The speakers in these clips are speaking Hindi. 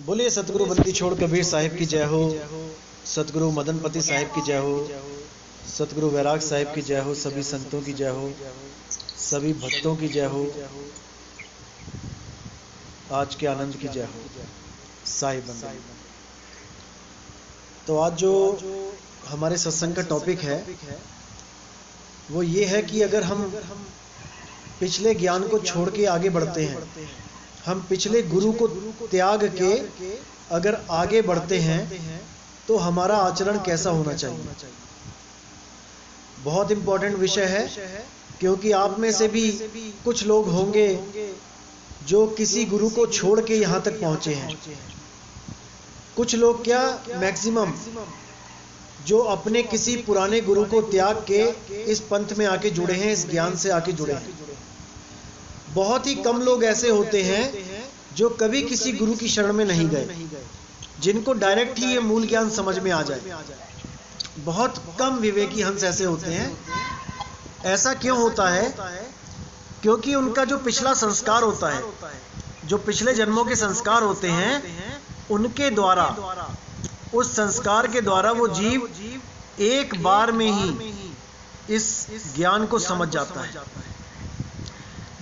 बोलिए सतगुरु बंदी छोड़ कबीर साहिब की जय हो। सतगुरु मदनपति साहिब की जय हो। सतगुरु वैराग साहिब की जय हो। सभी संतों की जय हो। सभी भक्तों की जय हो। आज के आनंद की जय हो। साहिब बंदी। तो आज जो हमारे सत्संग का टॉपिक है वो ये है कि अगर हम पिछले ज्ञान को छोड़ के आगे बढ़ते हैं, हम पिछले गुरु को त्याग के अगर आगे बढ़ते हैं तो हमारा आचरण कैसा होना चाहिए। बहुत इंपॉर्टेंट विषय है, क्योंकि आप में से भी कुछ लोग होंगे जो किसी गुरु को छोड़ के यहां तक पहुंचे हैं। कुछ लोग क्या, मैक्सिमम जो अपने किसी पुराने गुरु को त्याग के इस पंथ में आके जुड़े हैं, इस ज्ञान से आके जुड़े हैं। बहुत ही कम लोग ऐसे होते हैं जो कभी किसी गुरु की शरण में नहीं गए, जिनको डायरेक्ट ही ये मूल ज्ञान समझ में आ जाए। बहुत कम विवेकी हंस ऐसे होते हैं। ऐसा क्यों होता है? क्योंकि उनका जो पिछला संस्कार होता है, जो पिछले जन्मों के संस्कार होते हैं, उनके द्वारा, उस संस्कार के द्वारा वो जीव एक बार में ही इस ज्ञान को समझ जाता है।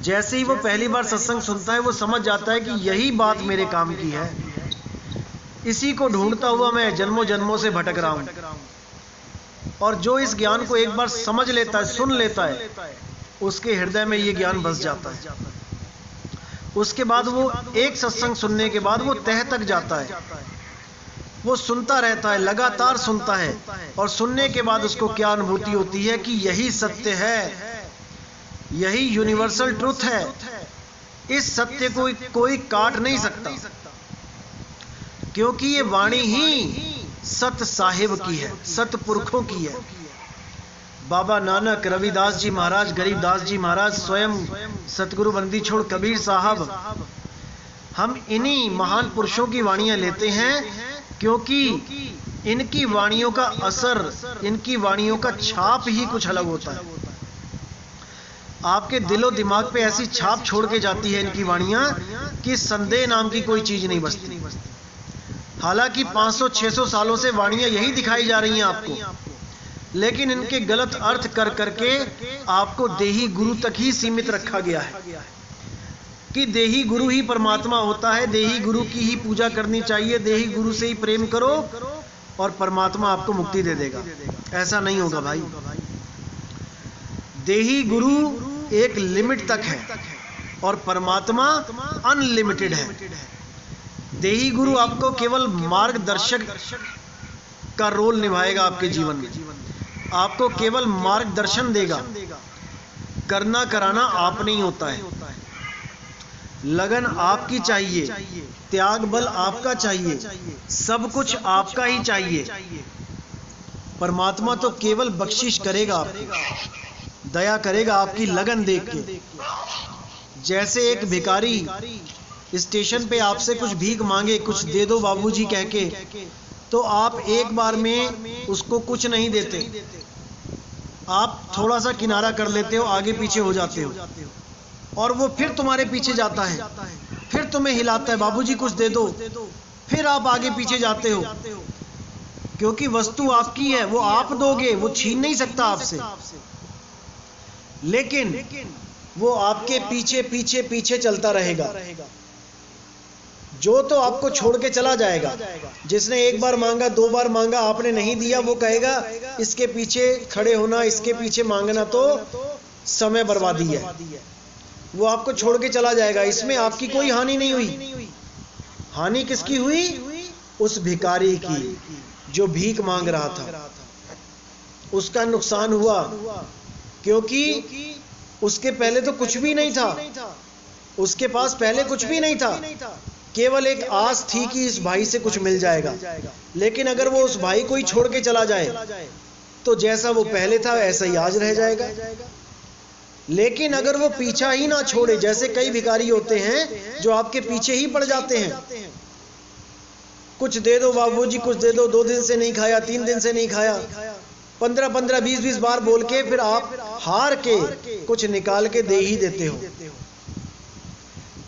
जैसे ही वो पहली बार सत्संग सुनता है, वो समझ जाता है कि यही बात मेरे काम की है, इसी को ढूंढता हुआ मैं जन्मों जन्मों से भटक रहा हूं। और जो इस ज्ञान को एक बार समझ लेता है, सुन लेता है, उसके हृदय में ये ज्ञान बस जाता है। उसके बाद वो एक सत्संग सुनने के बाद वो तह तक जाता है। वो सुनता रहता है, लगातार सुनता है, और सुनने के बाद उसको क्या अनुभूति होती है कि यही सत्य है, यही यूनिवर्सल ट्रुथ है। इस सत्य को कोई काट नहीं सकता, क्योंकि ये वाणी ही सत साहिब की है, सत पुरखों की है। बाबा नानक, रविदास जी महाराज, गरीबदास जी महाराज, स्वयं सतगुरु बंदी छोड़ कबीर साहब, हम इन्हीं महान पुरुषों की वाणियां लेते हैं, क्योंकि इनकी वाणियों का असर, इनकी वाणियों का छाप ही कुछ अलग होता है। आपके दिलो दिमाग पे ऐसी छाप छोड़ के जाती है इनकी वाणियां कि संदेह नाम की कोई चीज नहीं बचती। हालांकि 500-600 सालों से वाणियां यही दिखाई जा रही हैं आपको, लेकिन इनके गलत अर्थ कर करके आपको देही गुरु तक ही सीमित रखा गया है कि देही गुरु ही परमात्मा होता है, देही गुरु की ही पूजा करनी चाहिए, देही गुरु से ही प्रेम करो और परमात्मा आपको मुक्ति दे देगा। ऐसा नहीं होगा भाई। देही गुरु एक लिमिट तक है और परमात्मा अनलिमिटेड है। देही गुरु आपको केवल मार्गदर्शक का रोल निभाएगा आपके जीवन में, आपको केवल मार्गदर्शन देगा। करना कराना आपने ही होता है। लगन आपकी चाहिए, त्याग बल आपका चाहिए, सब कुछ आपका ही चाहिए। परमात्मा तो केवल बख्शिश करेगा, आपको दया करेगा आपकी लगन देख के। जैसे एक भिखारी स्टेशन पे आपसे कुछ भीख मांगे, कुछ दे दो बाबूजी कह के, तो आप एक बार में उसको कुछ नहीं देते, आप थोड़ा सा किनारा कर लेते हो, आगे पीछे हो जाते हो, और वो फिर तुम्हारे पीछे जाता है, फिर तुम्हें हिलाता है, बाबूजी कुछ दे दो, फिर आप आगे पीछे जाते हो, क्योंकि वस्तु आपकी है, वो आप दोगे, वो छीन नहीं सकता आपसे। लेकिन वो आपके पीछे पीछे पीछे चलता रहेगा। जो तो आपको छोड़ के चला जाएगा। जिसने एक बार मांगा, 2 बार मांगा, आपने नहीं दिया, वो कहेगा इसके पीछे खड़े होना, इसके पीछे मांगना तो समय बर्बादी है। वो आपको छोड़ के चला जाएगा। इसमें आपकी कोई हानि नहीं हुई। हानि किसकी हुई? उस भिखारी की जो भीख मांग रहा था, उसका नुकसान हुआ, क्योंकि उसके पहले तो कुछ भी नहीं था। उसके पास पहले कुछ भी नहीं था, केवल एक आस थी कि इस भाई से कुछ मिल जाएगा। लेकिन अगर वो उस भाई को ही छोड़ के चला जाए तो जैसा वो पहले था ऐसा ही आज रह जाएगा। लेकिन अगर वो पीछा ही ना छोड़े, जैसे कई भिखारी होते हैं जो आपके पीछे ही पड़ जाते हैं, कुछ दे दो बाबूजी, कुछ दे दो, 2 दिन से नहीं खाया, 3 दिन से नहीं खाया, 15-15, 20-20 बार बोल के फिर आप हार के कुछ निकाल के दे ही देते हो।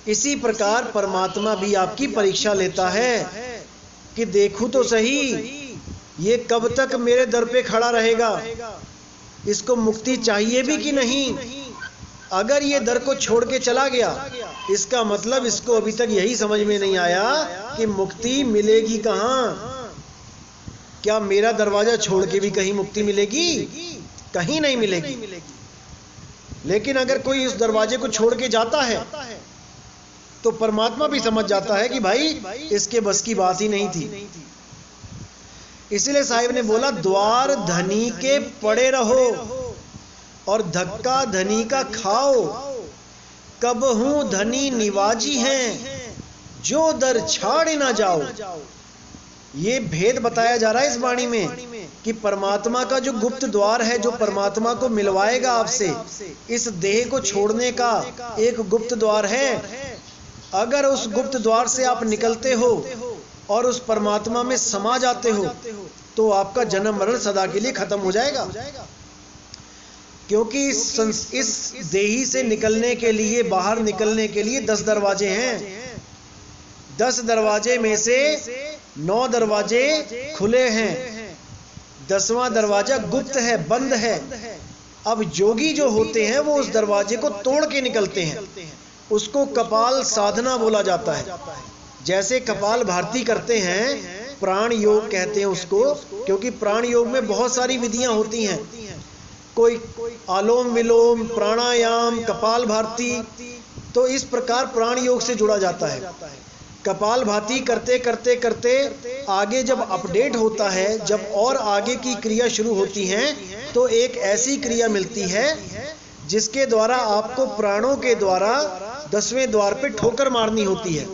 इसी प्रकार परमात्मा भी आपकी परीक्षा लेता है कि देखूं तो सही ये कब तक मेरे दर पे खड़ा रहेगा, इसको मुक्ति चाहिए भी कि नहीं। अगर ये दर को छोड़ के चला गया, इसका मतलब इसको अभी तक यही समझ में नहीं आया कि मुक्ति मिलेगी कहाँ। क्या मेरा दरवाजा छोड़ के भी कहीं मुक्ति मिलेगी? कहीं नहीं मिलेगी। लेकिन अगर कोई उस दरवाजे को छोड़ के जाता है तो परमात्मा भी समझ जाता है कि भाई इसके बस की बात ही नहीं थी। इसलिए साहिब ने बोला, द्वार धनी के पड़े रहो और धक्का धनी का खाओ, कबहू धनी निवाजी हैं जो दर छाड़ ना जाओ। ये भेद बताया जा रहा है इस वाणी में कि परमात्मा का जो गुप्त द्वार है, जो परमात्मा को मिलवाएगा आपसे, इस देह को छोड़ने का एक गुप्त द्वार है। अगर उस गुप्त द्वार से आप निकलते हो और उस परमात्मा में समा जाते हो तो आपका जन्म मरण सदा के लिए खत्म हो जाएगा। क्योंकि इस देही से निकलने के लिए, बाहर निकलने के लिए 10 दरवाजे हैं। 10 दरवाजे में से 9 दरवाजे खुले हैं, 10वां दरवाजा गुप्त है, बंद है। अब जोगी जो होते हैं वो उस दरवाजे को तोड़ के निकलते हैं। उसको कपाल साधना बोला जाता है। जैसे कपाल भारती करते हैं, प्राण योग कहते हैं उसको, क्योंकि प्राण योग में बहुत सारी विधियां होती हैं। कोई आलोम विलोम, प्राणायाम, कपाल भारती, तो इस प्रकार प्राण योग से जुड़ा जाता है। कपाल भाती करते करते करते आगे जब अपडेट होता है, जब और आगे की क्रिया शुरू होती हैं, तो एक ऐसी क्रिया मिलती है जिसके द्वारा आपको प्राणों के द्वारा 10वें द्वार पे ठोकर मारनी होती है।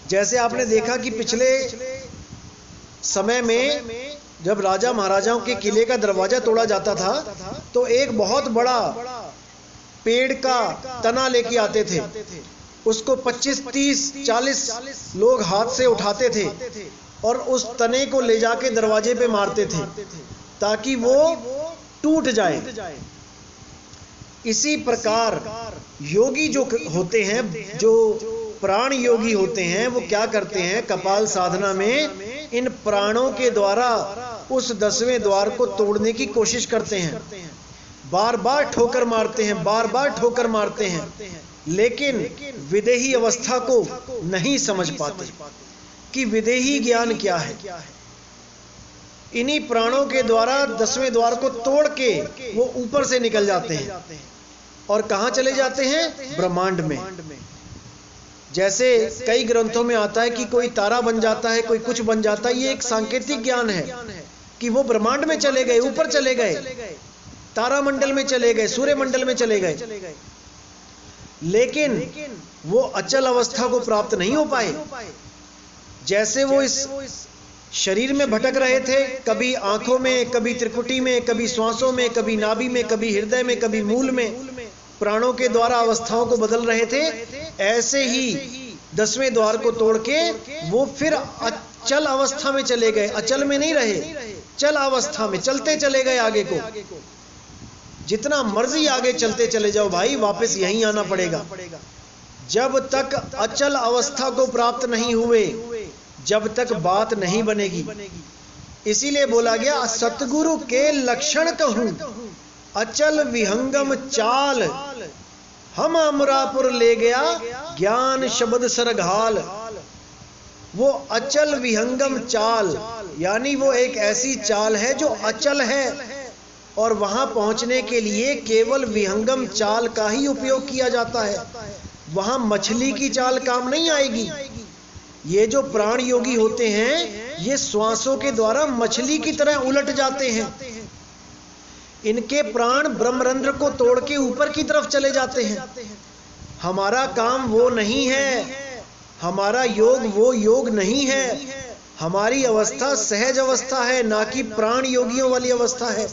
जैसे आपने देखा कि पिछले समय में जब राजा महाराजाओं के किले का दरवाजा तोड़ा जाता था तो एक बहुत बड़ा पेड़ का तना लेके आते थे। उसको 25, 30, 40 लोग हाथ से उठाते थे और उस तने को ले जाके दरवाजे पे मारते थे ताकि वो टूट जाए। इसी प्रकार योगी जो होते हैं, जो प्राण योगी होते हैं, वो क्या करते हैं, कपाल साधना में इन प्राणों के द्वारा उस 10वें द्वार को तोड़ने की कोशिश करते हैं। बार बार ठोकर मारते हैं, बार बार ठोकर मारते हैं, लेकिन विदेही अवस्था को नहीं समझ पाते कि विदेही ज्ञान क्या है। इन्हीं प्राणों के द्वारा 10वें द्वार को तोड़ के वो ऊपर से निकल जाते हैं और कहां चले जाते हैं, ब्रह्मांड में। जैसे कई ग्रंथों में आता है कि कोई तारा बन जाता है, कोई कुछ बन जाता है। ये एक सांकेतिक ज्ञान है कि वो ब्रह्मांड में चले गए, ऊपर चले गए, तारामंडल में चले गए, सूर्य मंडल में चले गए, लेकिन वो अचल अवस्था को प्राप्त नहीं हो पाए। जैसे वो इस शरीर में भटक रहे थे, कभी आंखों में, कभी त्रिकुटी में, कभी श्वासों में, कभी नाभि में, कभी हृदय में, कभी मूल में, प्राणों के द्वारा अवस्थाओं को बदल रहे थे। ऐसे ही 10वें द्वार को तोड़ के वो फिर अचल अवस्था में चले गए। अचल में नहीं रहे, चल अवस्था में चलते चले गए आगे को। जितना मर्जी आगे चलते चले जाओ भाई, वापस यहीं आना पड़ेगा। जब तक अचल अवस्था को प्राप्त नहीं हुए, जब तक बात नहीं बनेगी। इसीलिए बोला गया, सतगुरु के लक्षण कहूं अचल विहंगम चाल, हम अमरापुर ले गया ज्ञान शब्द सरघाल। वो अचल विहंगम चाल यानी वो एक ऐसी चाल है जो अचल है, और वहां पहुंचने के लिए केवल विहंगम चाल का ही उपयोग किया जाता है। वहां मछली की चाल काम नहीं आएगी। ये जो प्राण योगी होते हैं, ये श्वासों के द्वारा मछली की तरह उलट जाते हैं। इनके प्राण ब्रह्मरंध्र को तोड़ के ऊपर की तरफ चले जाते हैं। हमारा काम वो नहीं है, हमारा योग वो योग नहीं है। हमारी अवस्था सहज अवस्था है, ना कि प्राण योगियों वाली अवस्था है।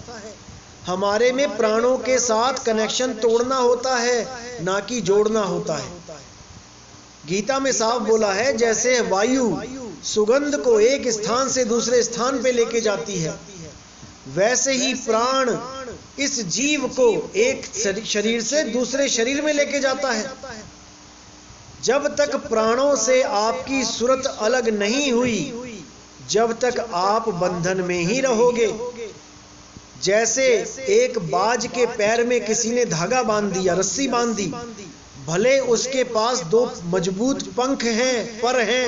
हमारे में प्राणों के साथ कनेक्शन तोड़ना होता है, ना कि जोड़ना होता है। गीता में साफ बोला है, जैसे वायु सुगंध को एक स्थान से दूसरे स्थान पे लेके जाती है, वैसे ही प्राण इस जीव को एक शरीर से दूसरे शरीर में लेके जाता है। जब तक प्राणों से आपकी सूरत अलग नहीं हुई, जब तक आप बंधन में ही रहोगे। जैसे एक बाज के पैर में किसी ने धागा बांध दिया, रस्सी बांध दी, भले उसके पास 2 मजबूत पंख हैं, पर हैं,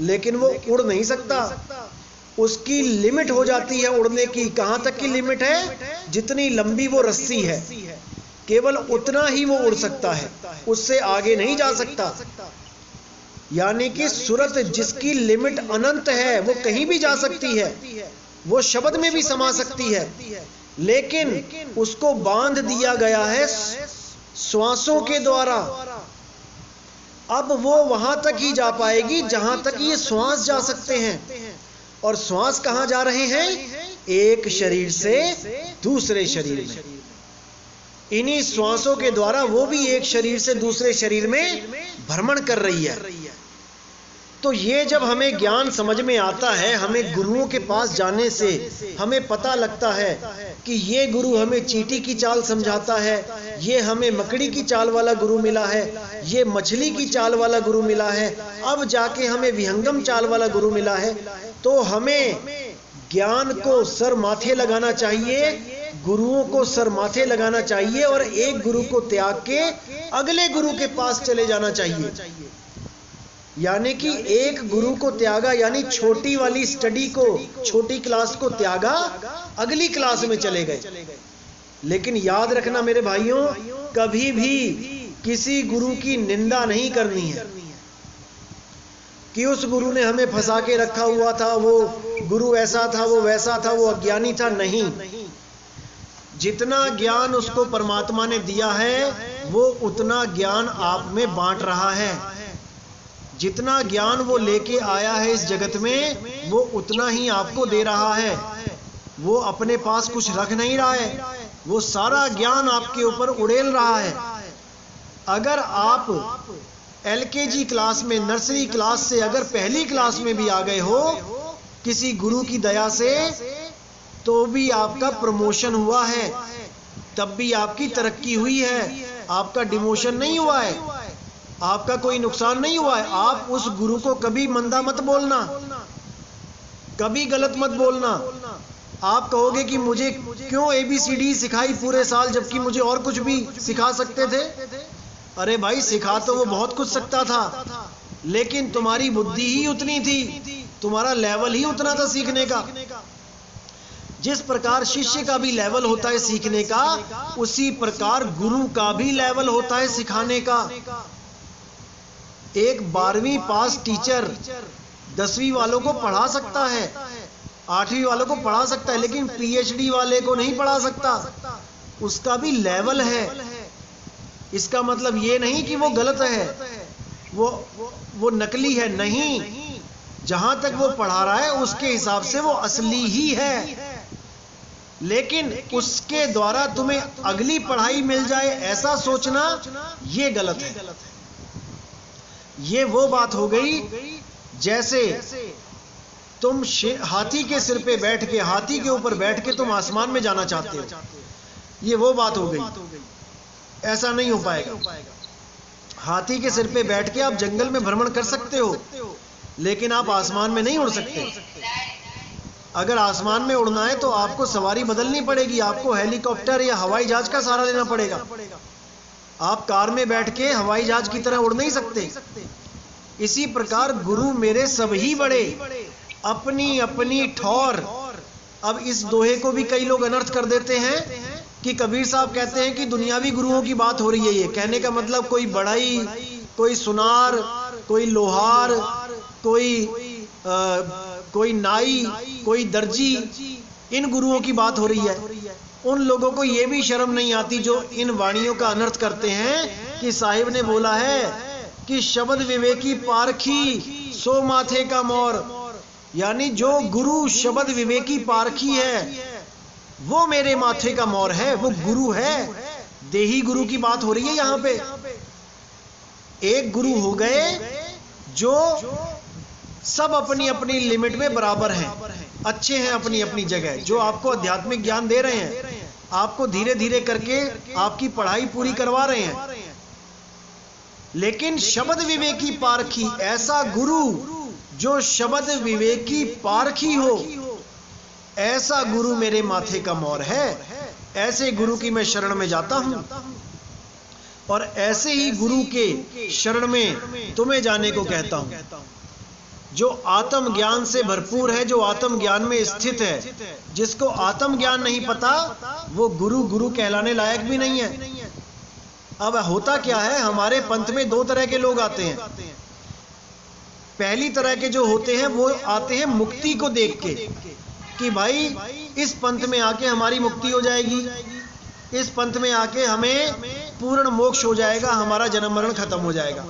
लेकिन वो उड़ नहीं सकता। उसकी लिमिट हो जाती है उड़ने की। कहां तक की लिमिट है? जितनी लंबी वो रस्सी है, केवल उतना ही वो उड़ सकता है, उससे आगे नहीं जा सकता। यानी कि सूरत जिसकी लिमिट अनंत है, वो कहीं भी जा सकती है, वो शब्द में भी समा सकती है, लेकिन उसको बांध दिया गया है श्वासों के द्वारा। अब वो वहां तक ही जा पाएगी जहां तक ये श्वास जा सकते हैं। और श्वास कहां जा रहे हैं? एक शरीर से दूसरे शरीर में। इन्हीं श्वासों के द्वारा वो भी एक शरीर से दूसरे शरीर में भ्रमण कर रही है। तो ये जब हमें ज्ञान समझ में आता है, हमें गुरुओं के पास जाने से हमें पता लगता है कि ये गुरु हमें चींटी की चाल समझाता है, ये हमें मकड़ी की चाल वाला गुरु मिला है, ये मछली की चाल वाला गुरु मिला है, अब जाके हमें विहंगम चाल वाला गुरु मिला है। तो हमें ज्ञान को सर माथे लगाना चाहिए, गुरुओं को सर माथे लगाना चाहिए, और एक गुरु को त्याग के अगले गुरु के पास चले जाना चाहिए। यानी कि एक गुरु को त्यागा, यानी छोटी वाली स्टडी को, छोटी क्लास को त्यागा, अगली क्लास में चले गए। लेकिन याद रखना मेरे भाइयों, कभी भी किसी गुरु की निंदा नहीं करनी है कि उस गुरु ने हमें फंसा के रखा हुआ था, वो गुरु ऐसा था, वो वैसा था, वो अज्ञानी था। नहीं, जितना ज्ञान उसको परमात्मा ने दिया है, वो उतना ज्ञान आप में बांट रहा है। जितना ज्ञान वो लेके आया है इस जगत में, वो उतना ही आपको दे रहा है। वो अपने पास कुछ रख नहीं रहा है, वो सारा ज्ञान आपके ऊपर उड़ेल रहा है। अगर आप LKG क्लास में, नर्सरी क्लास से अगर पहली क्लास में भी आ गए हो किसी गुरु की दया से, तो भी आपका प्रमोशन हुआ है, तब भी आपकी तरक्की हुई है, आपका डिमोशन नहीं हुआ है, आपका कोई नुकसान नहीं हुआ है। आप उस गुरु को कभी मंदा मत बोलना, कभी गलत मत बोलना। आप कहोगे कि मुझे क्यों ABCD सिखाई पूरे साल, जबकि मुझे और कुछ भी सिखा सकते थे। अरे भाई, सिखा तो वो बहुत कुछ सकता था, लेकिन तुम्हारी बुद्धि ही उतनी थी, तुम्हारा लेवल ही उतना था सीखने का। जिस प्रकार शिष्य का भी लेवल होता है सीखने का, उसी प्रकार गुरु का भी लेवल होता है सिखाने का। एक 12वीं पास टीचर 10वीं वालों को पढ़ा सकता है, 8वीं वालों को पढ़ा सकता है, लेकिन PhD वाले को नहीं पढ़ा सकता। उसका भी लेवल है। इसका मतलब ये नहीं कि वो गलत है, वो नकली है, नहीं। जहां तक वो पढ़ा रहा है उसके हिसाब से वो असली ही है, लेकिन उसके द्वारा तुम्हें अगली पढ़ाई मिल जाए ऐसा सोचना ये गलत है। ये वो बात हो गई जैसे तुम हाथी के सिर पे बैठ के, हाथी के ऊपर बैठ के तुम आसमान में जाना चाहते हो, ये वो बात हो गई। ऐसा नहीं हो पाएगा। हाथी के सिर पे बैठ के आप जंगल में भ्रमण कर सकते हो, लेकिन आप आसमान में नहीं उड़ सकते। अगर आसमान में उड़ना है तो आपको सवारी बदलनी पड़ेगी, आपको हेलीकॉप्टर या हवाई जहाज का सहारा लेना पड़ेगा। आप कार में बैठ के हवाई जहाज की तरह उड़ नहीं सकते। इसी प्रकार गुरु मेरे सब ही बड़े, अपनी अपनी ठौर। अब इस दोहे को भी कई लोग अनर्थ कर देते हैं कि कबीर साहब कहते हैं कि दुनियावी गुरुओं की बात हो रही है। ये कहने का मतलब कोई बढ़ई, कोई सुनार, कोई लोहार, कोई नाई, कोई दर्जी, इन गुरुओं की बात हो रही है। उन लोगों को ये भी शर्म नहीं आती जो इन वाणियों का अनर्थ करते हैं कि साहिब ने बोला है कि शब्द विवेकी पारखी सो माथे का मोर। यानी जो गुरु शब्द विवेकी पारखी है वो मेरे माथे का मोर है, वो गुरु है। देही गुरु की बात हो रही है यहां पे। एक गुरु हो गए जो सब अपनी अपनी लिमिट में बराबर हैं, अच्छे हैं अपनी अपनी जगह, जो आपको आध्यात्मिक ज्ञान दे रहे हैं, आपको धीरे धीरे करके आपकी पढ़ाई पूरी करवा रहे हैं। लेकिन शब्द विवेकी पारखी, ऐसा गुरु जो शब्द विवेकी पारखी हो, ऐसा गुरु मेरे माथे का मौर है। ऐसे गुरु की मैं शरण में जाता हूं और ऐसे ही गुरु के शरण में तुम्हें जाने को कहता हूं, जो आत्म ज्ञान से भरपूर है, जो आत्म ज्ञान में स्थित है। जिसको आत्म ज्ञान नहीं पता वो गुरु गुरु कहलाने लायक भी नहीं है। अब होता क्या है, हमारे पंथ में दो तरह के लोग आते हैं। पहली तरह के जो होते हैं वो आते हैं मुक्ति को देख के कि भाई इस पंथ में आके हमारी मुक्ति हो जाएगी, इस पंथ में आके हमें पूर्ण मोक्ष हो जाएगा, हमारा जन्म मरण खत्म हो जाएगा।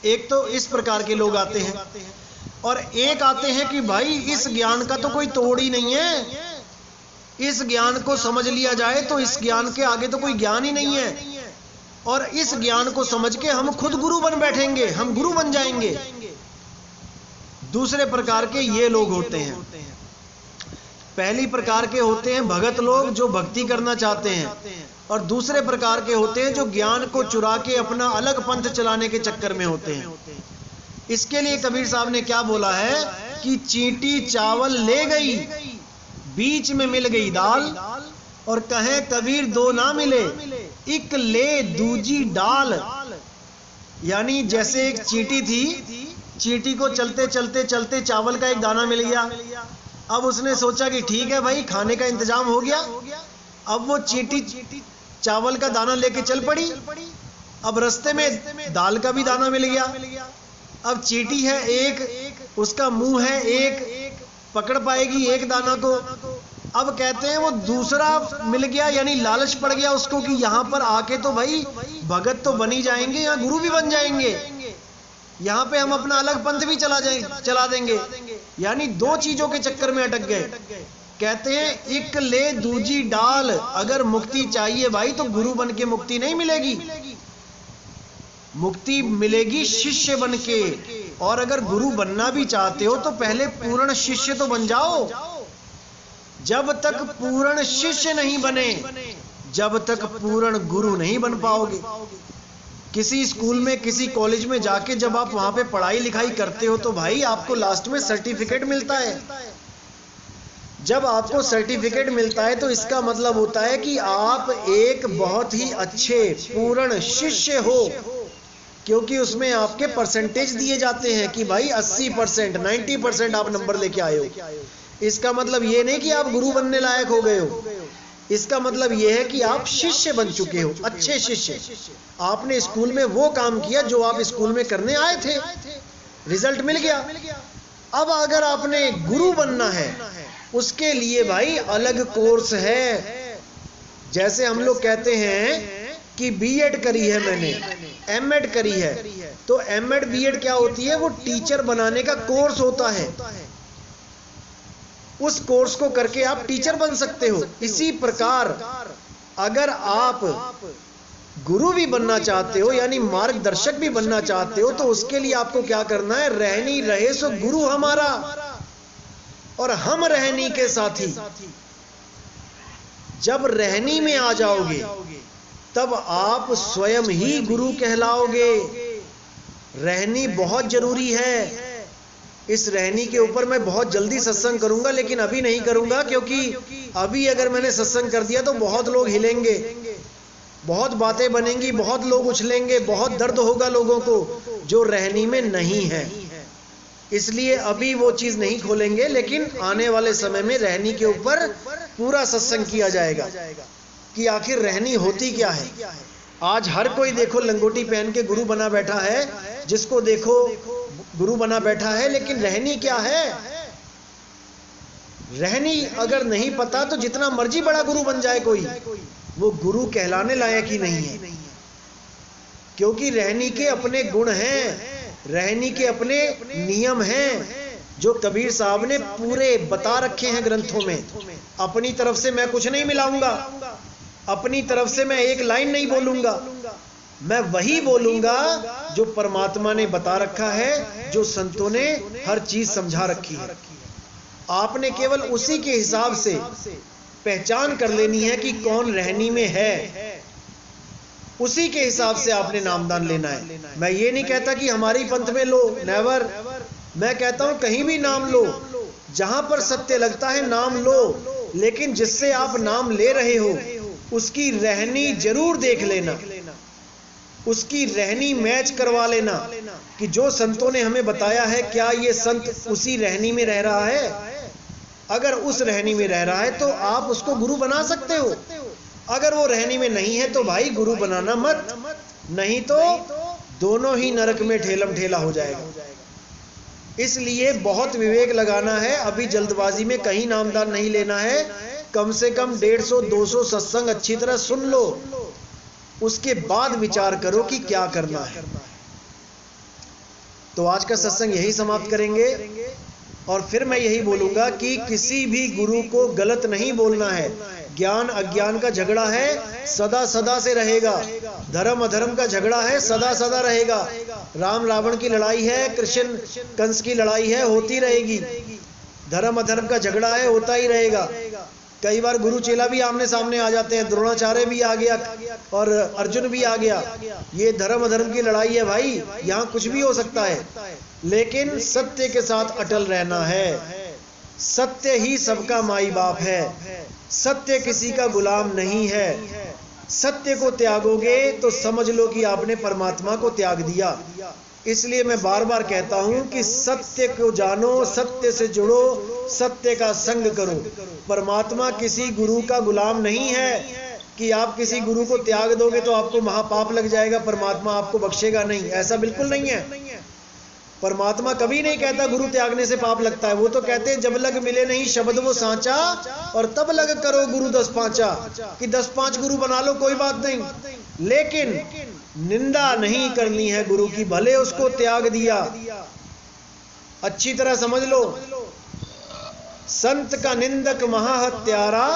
एक तो इस प्रकार के लोग आते हैं, और एक आते हैं कि भाई इस ज्ञान का तो कोई तोड़ ही नहीं है, इस ज्ञान को समझ लिया जाए तो इस ज्ञान के आगे तो कोई ज्ञान ही नहीं है, और इस ज्ञान को समझ के हम खुद गुरु बन बैठेंगे, हम गुरु बन जाएंगे। दूसरे प्रकार के ये लोग होते हैं। पहली प्रकार के होते हैं भगत लोग जो भक्ति करना चाहते हैं, और दूसरे प्रकार के होते हैं जो ज्ञान को चुरा के अपना अलग पंथ चलाने के चक्कर में होते हैं। इसके लिए कबीर साहब ने क्या बोला है कि चींटी चावल ले गई, बीच में मिल गई दाल, और कहे कबीर दो ना मिले, एक ले दूजी डाल। यानी जैसे एक चींटी थी, चींटी को चलते चलते चलते चावल का एक दाना मिल गया। अब उसने सोचा कि ठीक है भाई, खाने का इंतजाम हो गया। अब वो चींटी चावल का दाना लेके चल पड़ी। अब रास्ते में दाल का भी दाना मिल गया। अब चींटी है एक, उसका मुंह है एक, पकड़ पाएगी एक दाना को। अब कहते हैं वो दूसरा मिल गया, यानी लालच पड़ गया उसको कि यहां पर आके तो भाई भगत तो बन ही जाएंगे, यहां गुरु भी बन जाएंगे, यहां पे हम अपना अलग पंथ भी चला देंगे। यानी दो चीजों के चक्कर में अटक गए। कहते हैं एक ले दूजी डाल। अगर मुक्ति चाहिए भाई तो गुरु बन के मुक्ति नहीं मिलेगी, मुक्ति मिलेगी शिष्य बन के। और अगर गुरु बनना भी चाहते हो तो पहले पूर्ण शिष्य तो बन जाओ। जब तक पूर्ण शिष्य नहीं बने, जब तक पूर्ण गुरु नहीं बन पाओगे। किसी स्कूल में, किसी कॉलेज में जाके जब आप वहां पे पढ़ाई लिखाई करते हो तो भाई आपको लास्ट में सर्टिफिकेट मिलता है। जब आपको सर्टिफिकेट मिलता है तो इसका मतलब होता है कि आप एक बहुत ही अच्छे पूर्ण शिष्य हो, क्योंकि उसमें आपके परसेंटेज दिए जाते हैं कि भाई 80%, 90% आप नंबर लेके आए हो। इसका मतलब ये नहीं कि आप गुरु बनने लायक हो गए हो, इसका मतलब यह है कि आप शिष्य बन चुके हो, अच्छे शिष्य। आपने स्कूल में वो काम किया जो आप स्कूल में करने आए थे, रिजल्ट मिल गया। अब अगर आपने गुरु बनना है, उसके लिए भाई अलग कोर्स है। जैसे हम लोग कहते हैं कि बीएड करी है मैंने, एमएड करी है, तो एमएड बीएड क्या होती है, वो टीचर बनाने का कोर्स होता है। उस कोर्स को करके आप टीचर बन सकते हो। इसी प्रकार अगर आप गुरु भी बनना चाहते हो, यानी मार्गदर्शक भी बनना चाहते हो, तो उसके लिए आपको क्या करना है, रहनी रहे सो गुरु हमारा, और हम रहनी के साथी। जब रहनी में आ जाओगे तब आप स्वयं ही गुरु कहलाओगे। रहनी बहुत जरूरी है। इस रहनी के ऊपर मैं बहुत जल्दी सत्संग करूंगा, लेकिन अभी नहीं करूंगा, क्योंकि अभी अगर मैंने सत्संग कर दिया तो बहुत लोग हिलेंगे, बहुत बातें बनेंगी, बहुत लोग उछलेंगे, बहुत दर्द होगा लोगों को जो रहनी में नहीं है। इसलिए अभी वो चीज नहीं खोलेंगे, लेकिन आने वाले समय में रहनी के ऊपर पूरा सत्संग किया जाएगा कि आखिर रहनी होती क्या है। आज हर कोई देखो लंगोटी पहन के गुरु बना बैठा है, जिसको देखो गुरु बना बैठा है, लेकिन रहनी क्या है। रहनी अगर नहीं पता तो जितना मर्जी बड़ा गुरु बन जाए कोई, वो गुरु कहलाने लायक ही नहीं है। क्योंकि रहनी के अपने गुण हैं, रहनी के अपने नियम हैं, जो कबीर साहब ने पूरे बता रखे हैं ग्रंथों में। अपनी तरफ से मैं कुछ नहीं मिलाऊंगा, अपनी तरफ से मैं एक लाइन नहीं बोलूंगा, मैं वही बोलूंगा जो परमात्मा ने बता रखा है, जो संतों ने हर चीज समझा रखी है। आपने केवल उसी के हिसाब से पहचान कर लेनी है कि कौन रहनी में है। उसी के हिसाब से आपने नामदान लेना है। मैं ये नहीं कहता कि हमारी पंथ में लो, नेवर। मैं कहता हूं कहीं भी नाम लो, जहां पर सत्य लगता है नाम लो, लेकिन जिससे आप नाम ले रहे हो उसकी रहनी जरूर देख लेना, उसकी रहनी मैच करवा लेना कि जो संतों ने हमें बताया है क्या ये संत उसी रहनी में रह रहा है। अगर उस रहनी में रह रहा है तो आप उसको गुरु बना सकते हो, अगर वो रहनी में नहीं है तो भाई गुरु बनाना मत, नहीं तो दोनों ही नरक में ठेलम ठेला हो जाएगा। इसलिए बहुत विवेक लगाना है, अभी जल्दबाजी में कहीं नामदान नहीं लेना है। कम से कम 150-200 सत्संग अच्छी तरह सुन लो, उसके बाद विचार करो कि क्या करना है। तो आज का सत्संग यही समाप्त करेंगे और फिर मैं यही बोलूंगा कि किसी भी गुरु को गलत नहीं बोलना है। ज्ञान अज्ञान का झगड़ा है, सदा सदा से रहेगा। धर्म अधर्म का झगड़ा है, सदा सदा रहेगा। राम रावण की लड़ाई है, कृष्ण कंस की लड़ाई है, होती रहेगी। धर्म अधर्म का झगड़ा है, होता ही रहेगा। कई बार गुरु चेला भी आमने सामने आ जाते हैं, द्रोणाचार्य भी आ गया और अर्जुन भी आ गया। ये धर्म अधर्म की लड़ाई है भाई, यहाँ कुछ भी हो सकता है, लेकिन सत्य के साथ अटल रहना है। सत्य ही सबका माई बाप है, सत्य किसी का गुलाम नहीं है। सत्य को त्यागोगे तो समझ लो कि आपने परमात्मा को त्याग दिया। इसलिए मैं बार बार कहता हूं कि सत्य को जानो, सत्य से जुड़ो, सत्य का संग करो। परमात्मा किसी गुरु का गुलाम नहीं है कि आप किसी गुरु को त्याग दोगे तो आपको महापाप लग जाएगा, परमात्मा आपको बख्शेगा नहीं, ऐसा बिल्कुल नहीं है। परमात्मा कभी नहीं कहता गुरु त्यागने से पाप लगता है। वो तो कहते हैं जब लग मिले नहीं शब्द वो सांचा, और तब लग करो गुरु 10 पांचा, कि 10-5 गुरु बना लो कोई बात नहीं, लेकिन निंदा नहीं करनी है गुरु की, भले उसको त्याग दिया। अच्छी तरह समझ लो, संत का निंदक महाहत्यारा,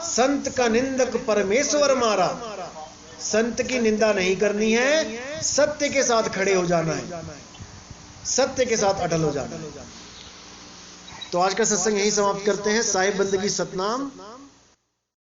संत का निंदक परमेश्वर मारा। संत की निंदा नहीं करनी है, सत्य के साथ खड़े हो जाना है, सत्य के साथ अटल हो जाना है। तो आज का सत्संग यही समाप्त करते हैं। साहिब बंदगी सतनाम।